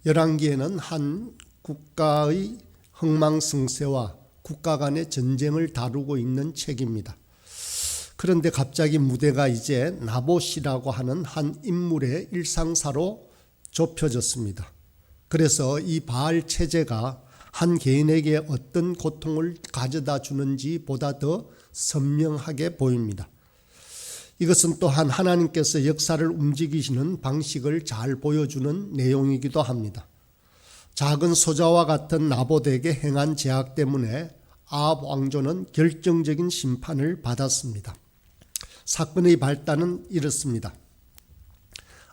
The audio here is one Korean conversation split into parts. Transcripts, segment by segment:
열왕기에는 한 국가의 흥망성쇠와 국가 간의 전쟁을 다루고 있는 책입니다. 그런데 갑자기 무대가 이제 나봇이라고 하는 한 인물의 일상사로 좁혀졌습니다. 그래서 이 바알 체제가 한 개인에게 어떤 고통을 가져다 주는지 보다 더 선명하게 보입니다. 이것은 또한 하나님께서 역사를 움직이시는 방식을 잘 보여주는 내용이기도 합니다. 작은 소자와 같은 나봇에게 행한 죄악 때문에 아합 왕조는 결정적인 심판을 받았습니다. 사건의 발단은 이렇습니다.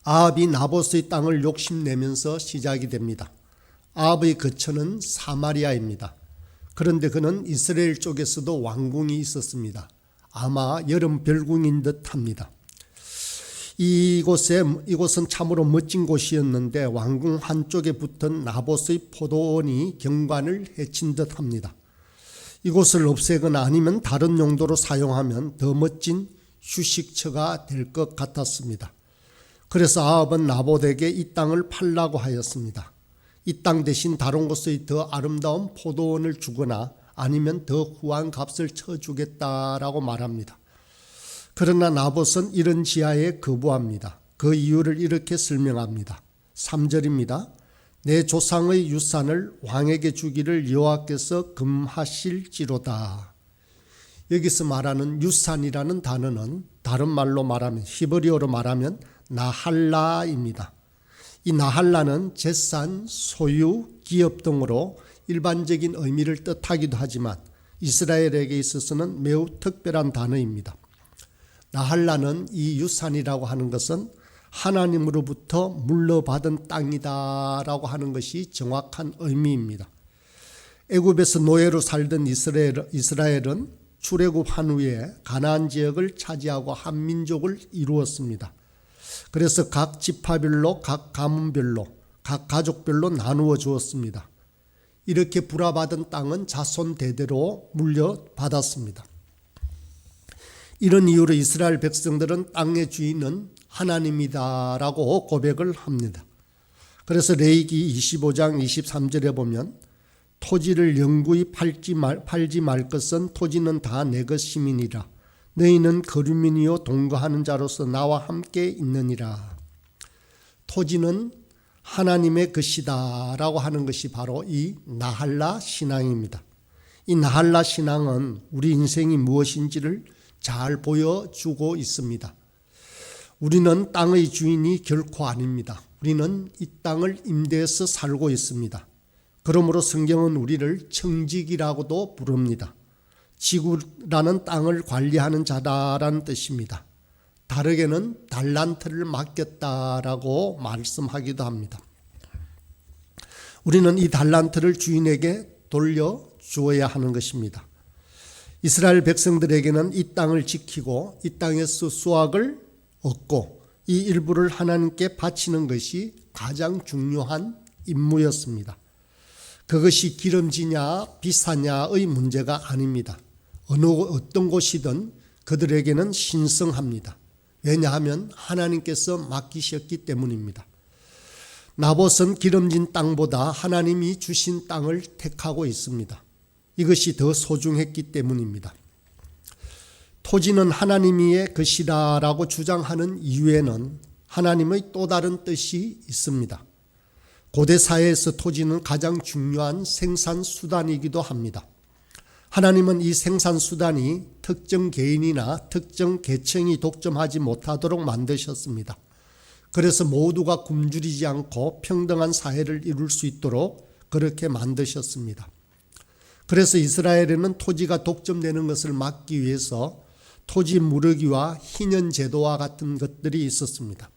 아합이 나봇의 땅을 욕심내면서 시작이 됩니다. 아합의 거처는 사마리아입니다. 그런데 그는 이스라엘 쪽에서도 왕궁이 있었습니다. 아마 여름 별궁인 듯 합니다. 이곳은 참으로 멋진 곳이었는데 왕궁 한쪽에 붙은 나봇의 포도원이 경관을 해친 듯 합니다. 이곳을 없애거나 아니면 다른 용도로 사용하면 더 멋진 휴식처가 될 것 같았습니다. 그래서 아합은 나봇에게 이 땅을 팔라고 하였습니다. 이 땅 대신 다른 곳의 더 아름다운 포도원을 주거나 아니면 더 후한 값을 쳐주겠다라고 말합니다. 그러나 나봇은 이런 지하에 거부합니다. 그 이유를 이렇게 설명합니다. 3절입니다. 내 조상의 유산을 왕에게 주기를 여호와께서 금하실지로다. 여기서 말하는 유산이라는 단어는 다른 말로 말하면 히브리어로 말하면 나할라입니다. 이 나할라는 재산, 소유, 기업 등으로 일반적인 의미를 뜻하기도 하지만 이스라엘에게 있어서는 매우 특별한 단어입니다. 나할라는 이 유산이라고 하는 것은 하나님으로부터 물려받은 땅이다라고 하는 것이 정확한 의미입니다. 애굽에서 노예로 살던 이스라엘은 출애굽한 후에 가나안 지역을 차지하고 한 민족을 이루었습니다. 그래서 각 지파별로, 각 가문별로, 각 가족별로 나누어 주었습니다. 이렇게 불화받은 땅은 자손 대대로 물려받았습니다. 이런 이유로 이스라엘 백성들은 땅의 주인은 하나님이다라고 고백을 합니다. 그래서 레위기 25장 23절에 보면 토지를 영구히 팔지 말 것은 토지는 다 내 것임이니라. 너희는 거류민이요 동거하는 자로서 나와 함께 있느니라. 토지는 하나님의 것이다 라고 하는 것이 바로 이 나할라 신앙입니다. 이 나할라 신앙은 우리 인생이 무엇인지를 잘 보여주고 있습니다. 우리는 땅의 주인이 결코 아닙니다. 우리는 이 땅을 임대해서 살고 있습니다. 그러므로 성경은 우리를 청지기라고도 부릅니다. 지구라는 땅을 관리하는 자다라는 뜻입니다. 다르게는 달란트를 맡겼다라고 말씀하기도 합니다. 우리는 이 달란트를 주인에게 돌려주어야 하는 것입니다. 이스라엘 백성들에게는 이 땅을 지키고 이 땅에서 수확을 얻고 이 일부를 하나님께 바치는 것이 가장 중요한 임무였습니다. 그것이 기름지냐 비싸냐의 문제가 아닙니다. 어떤 곳이든 그들에게는 신성합니다. 왜냐하면 하나님께서 맡기셨기 때문입니다. 나봇은 기름진 땅보다 하나님이 주신 땅을 택하고 있습니다. 이것이 더 소중했기 때문입니다. 토지는 하나님의 것이다라고 주장하는 이유에는 하나님의 또 다른 뜻이 있습니다. 고대 사회에서 토지는 가장 중요한 생산 수단이기도 합니다. 하나님은 이 생산 수단이 특정 개인이나 특정 계층이 독점하지 못하도록 만드셨습니다. 그래서 모두가 굶주리지 않고 평등한 사회를 이룰 수 있도록 그렇게 만드셨습니다. 그래서 이스라엘에는 토지가 독점되는 것을 막기 위해서 토지 무르기와 희년 제도와 같은 것들이 있었습니다.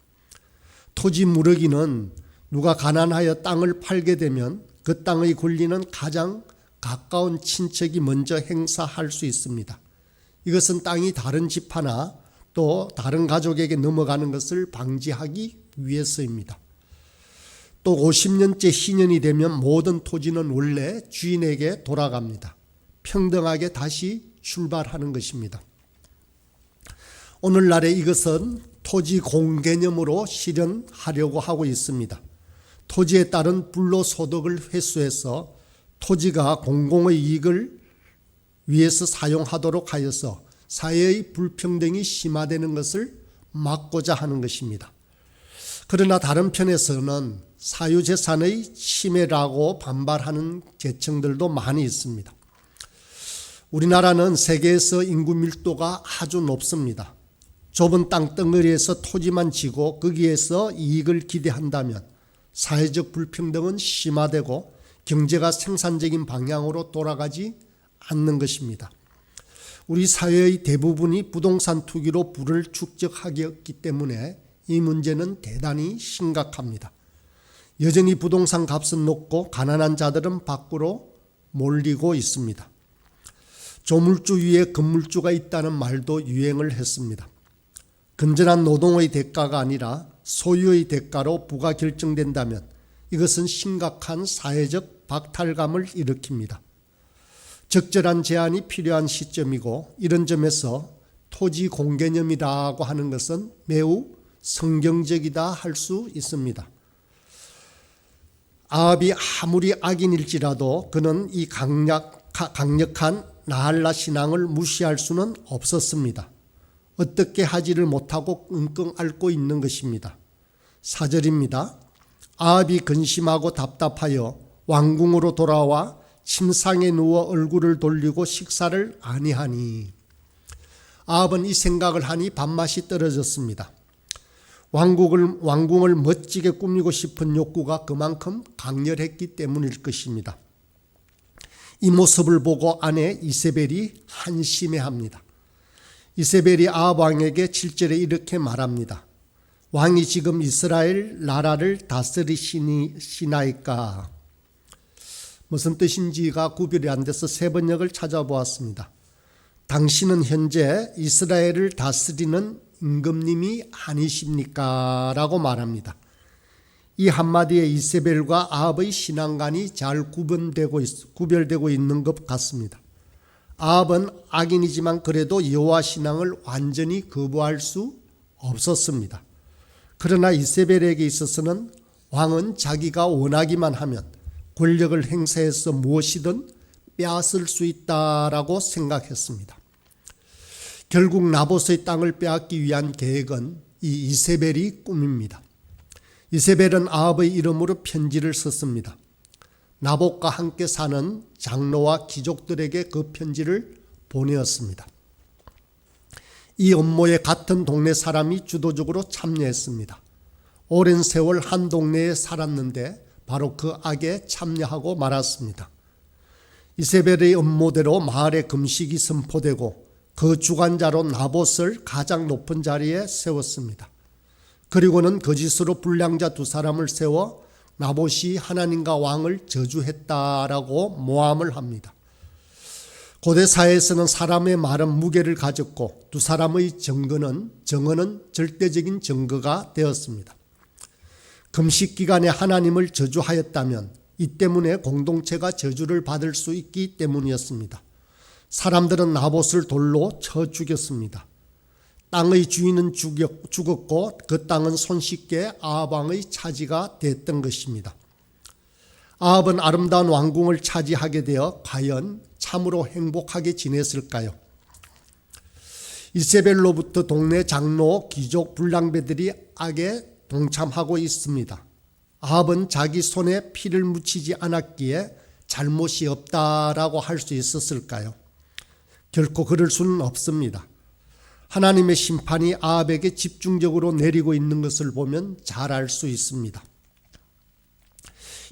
토지 무르기는 누가 가난하여 땅을 팔게 되면 그 땅의 권리는 가장 가까운 친척이 먼저 행사할 수 있습니다. 이것은 땅이 다른 집하나 또 다른 가족에게 넘어가는 것을 방지하기 위해서입니다. 또 50년째 희년이 되면 모든 토지는 원래 주인에게 돌아갑니다. 평등하게 다시 출발하는 것입니다. 오늘날에 이것은 토지 공개념으로 실현하려고 하고 있습니다. 토지에 따른 불로소득을 회수해서 토지가 공공의 이익을 위해서 사용하도록 하여서 사회의 불평등이 심화되는 것을 막고자 하는 것입니다. 그러나 다른 편에서는 사유재산의 침해라고 반발하는 계층들도 많이 있습니다. 우리나라는 세계에서 인구 밀도가 아주 높습니다. 좁은 땅덩어리에서 토지만 지고 거기에서 이익을 기대한다면 사회적 불평등은 심화되고 경제가 생산적인 방향으로 돌아가지 않는 것입니다. 우리 사회의 대부분이 부동산 투기로 부를 축적하기 때문에 이 문제는 대단히 심각합니다. 여전히 부동산 값은 높고 가난한 자들은 밖으로 몰리고 있습니다. 조물주 위에 건물주가 있다는 말도 유행을 했습니다. 건전한 노동의 대가가 아니라 소유의 대가로 부가 결정된다면 이것은 심각한 사회적 박탈감을 일으킵니다. 적절한 제한이 필요한 시점이고 이런 점에서 토지 공개념이라고 하는 것은 매우 성경적이다 할 수 있습니다. 아합이 아무리 악인일지라도 그는 이 강력한 나할라 신앙을 무시할 수는 없었습니다. 어떻게 하지를 못하고 끙끙 앓고 있는 것입니다. 4절입니다. 아합이 근심하고 답답하여 왕궁으로 돌아와 침상에 누워 얼굴을 돌리고 식사를 아니하니. 아합은 이 생각을 하니 밥맛이 떨어졌습니다. 왕궁을 멋지게 꾸미고 싶은 욕구가 그만큼 강렬했기 때문일 것입니다. 이 모습을 보고 아내 이세벨이 한심해합니다. 이세벨이 아합 왕에게 7절에 이렇게 말합니다. 왕이 지금 이스라엘 나라를 다스리시나이까? 무슨 뜻인지가 구별이 안 돼서 세 번역을 찾아보았습니다. 당신은 현재 이스라엘을 다스리는 임금님이 아니십니까? 라고 말합니다. 이 한마디에 이세벨과 아합의 신앙관이 잘 구별되고 있는 것 같습니다. 아합은 악인이지만 그래도 여호와 신앙을 완전히 거부할 수 없었습니다. 그러나 이세벨에게 있어서는 왕은 자기가 원하기만 하면 권력을 행사해서 무엇이든 빼앗을 수 있다라고 생각했습니다. 결국 나봇의 땅을 빼앗기 위한 계획은 이 이세벨이 꿈입니다. 이세벨은 아합의 이름으로 편지를 썼습니다. 나봇과 함께 사는 장로와 귀족들에게 그 편지를 보내었습니다. 이 음모에 같은 동네 사람이 주도적으로 참여했습니다. 오랜 세월 한 동네에 살았는데 바로 그 악에 참여하고 말았습니다. 이세벨의 음모대로 마을에 금식이 선포되고 그 주관자로 나봇을 가장 높은 자리에 세웠습니다. 그리고는 거짓으로 불량자 두 사람을 세워 나봇이 하나님과 왕을 저주했다라고 모함을 합니다. 고대 사회에서는 사람의 말은 무게를 가졌고 두 사람의 증언은 절대적인 증거가 되었습니다. 금식 기간에 하나님을 저주하였다면 이 때문에 공동체가 저주를 받을 수 있기 때문이었습니다. 사람들은 나봇을 돌로 쳐 죽였습니다. 땅의 주인은 죽었고 그 땅은 손쉽게 아합 왕의 차지가 됐던 것입니다. 아합은 아름다운 왕궁을 차지하게 되어 과연 참으로 행복하게 지냈을까요? 이세벨로부터 동네 장로, 귀족, 불량배들이 악에 동참하고 있습니다. 아합은 자기 손에 피를 묻히지 않았기에 잘못이 없다라고 할 수 있었을까요? 결코 그럴 수는 없습니다. 하나님의 심판이 아합에게 집중적으로 내리고 있는 것을 보면 잘 알 수 있습니다.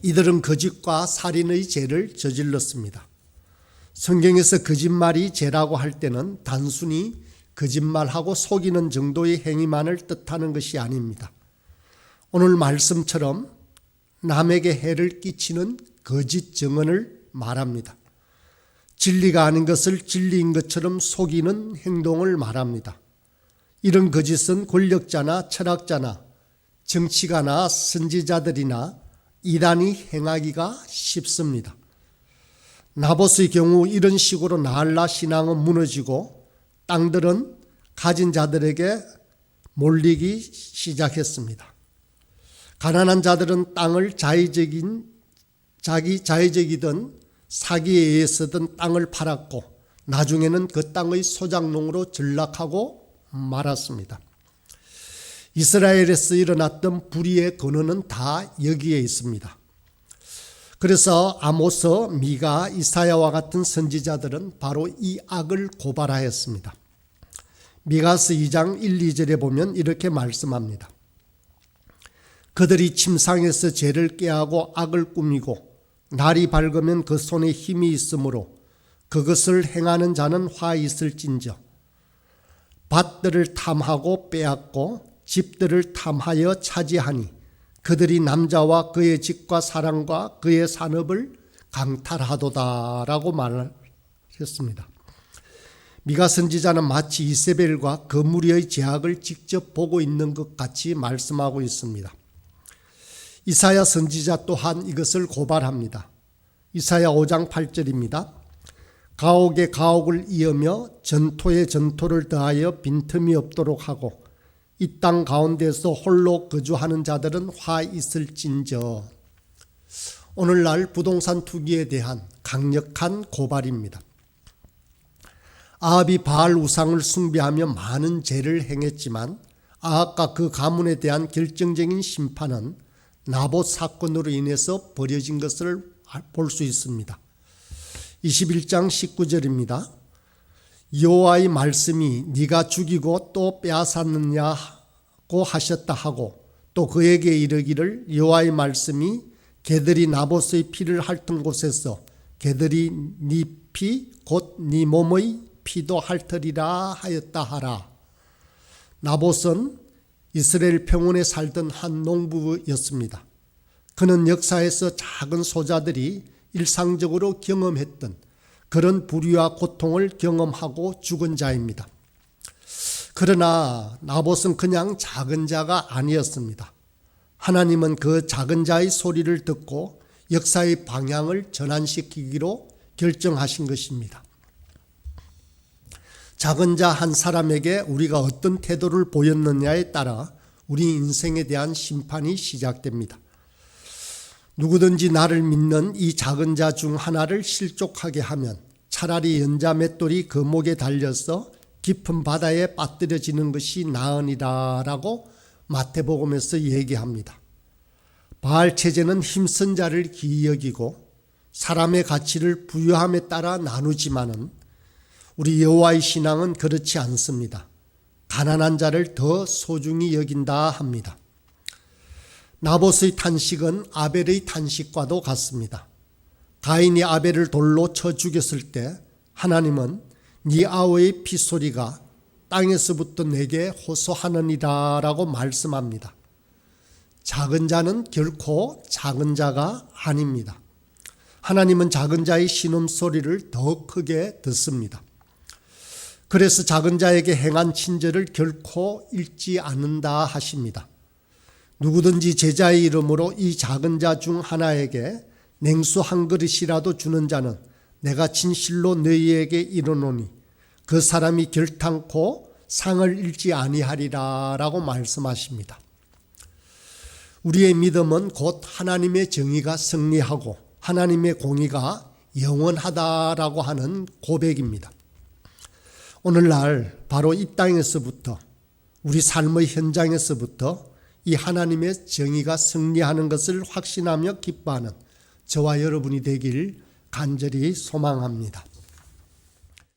이들은 거짓과 살인의 죄를 저질렀습니다. 성경에서 거짓말이 죄라고 할 때는 단순히 거짓말하고 속이는 정도의 행위만을 뜻하는 것이 아닙니다. 오늘 말씀처럼 남에게 해를 끼치는 거짓 증언을 말합니다. 진리가 아닌 것을 진리인 것처럼 속이는 행동을 말합니다. 이런 거짓은 권력자나 철학자나 정치가나 선지자들이나 이단이 행하기가 쉽습니다. 나봇의 경우 이런 식으로 나할라 신앙은 무너지고 땅들은 가진 자들에게 몰리기 시작했습니다. 가난한 자들은 땅을 자의적이든 사기에 의해서든 땅을 팔았고 나중에는 그 땅의 소작농으로 전락하고 말았습니다. 이스라엘에서 일어났던 불의의 근원은 다 여기에 있습니다. 그래서 아모스, 미가, 이사야와 같은 선지자들은 바로 이 악을 고발하였습니다. 미가서 2장 1, 2절에 보면 이렇게 말씀합니다. 그들이 침상에서 죄를 꾀하고 악을 꾸미고 날이 밝으면 그 손에 힘이 있으므로 그것을 행하는 자는 화 있을진저. 밭들을 탐하고 빼앗고 집들을 탐하여 차지하니 그들이 남자와 그의 집과 사랑과 그의 산업을 강탈하도다라고 말했습니다. 미가 선지자는 마치 이세벨과 그 무리의 죄악을 직접 보고 있는 것 같이 말씀하고 있습니다. 이사야 선지자 또한 이것을 고발합니다. 이사야 5장 8절입니다. 가옥에 가옥을 이으며 전토에 전토를 더하여 빈틈이 없도록 하고 이 땅 가운데서 홀로 거주하는 자들은 화 있을진저. 오늘날 부동산 투기에 대한 강력한 고발입니다. 아합이 바알 우상을 숭배하며 많은 죄를 행했지만 아합과 그 가문에 대한 결정적인 심판은 나봇 사건으로 인해서 벌어진 것을 볼 수 있습니다. 21장 19절입니다. 여호와의 말씀이 네가 죽이고 또 빼앗았느냐고 하셨다 하고 또 그에게 이르기를 여호와의 말씀이 개들이 나봇의 피를 핥은 곳에서 개들이 네 피 곧 네 몸의 피도 핥으리라 하였다 하라. 나봇은 이스라엘 평원에 살던 한 농부였습니다. 그는 역사에서 작은 소자들이 일상적으로 경험했던 그런 불의와 고통을 경험하고 죽은 자입니다. 그러나 나봇은 그냥 작은 자가 아니었습니다. 하나님은 그 작은 자의 소리를 듣고 역사의 방향을 전환시키기로 결정하신 것입니다. 작은 자 한 사람에게 우리가 어떤 태도를 보였느냐에 따라 우리 인생에 대한 심판이 시작됩니다. 누구든지 나를 믿는 이 작은 자 중 하나를 실족하게 하면 차라리 연자 맷돌이 그 목에 달려서 깊은 바다에 빠뜨려지는 것이 나으니라라고 마태복음에서 얘기합니다. 바알 체제는 힘쓴 자를 기이 여기고 사람의 가치를 부유함에 따라 나누지만은 우리 여호와의 신앙은 그렇지 않습니다. 가난한 자를 더 소중히 여긴다 합니다. 나봇의 탄식은 아벨의 탄식과도 같습니다. 가인이 아벨을 돌로 쳐 죽였을 때 하나님은 네 아우의 피소리가 땅에서부터 내게 호소하느니라 라고 말씀합니다. 작은 자는 결코 작은 자가 아닙니다. 하나님은 작은 자의 신음소리를 더 크게 듣습니다. 그래서 작은 자에게 행한 친절을 결코 잃지 않는다 하십니다. 누구든지 제자의 이름으로 이 작은 자 중 하나에게 냉수 한 그릇이라도 주는 자는 내가 진실로 너희에게 이르노니 그 사람이 결탄코 상을 잃지 아니하리라 라고 말씀하십니다. 우리의 믿음은 곧 하나님의 정의가 승리하고 하나님의 공의가 영원하다라고 하는 고백입니다. 오늘날 바로 이 땅에서부터 우리 삶의 현장에서부터 이 하나님의 정의가 승리하는 것을 확신하며 기뻐하는 저와 여러분이 되길 간절히 소망합니다.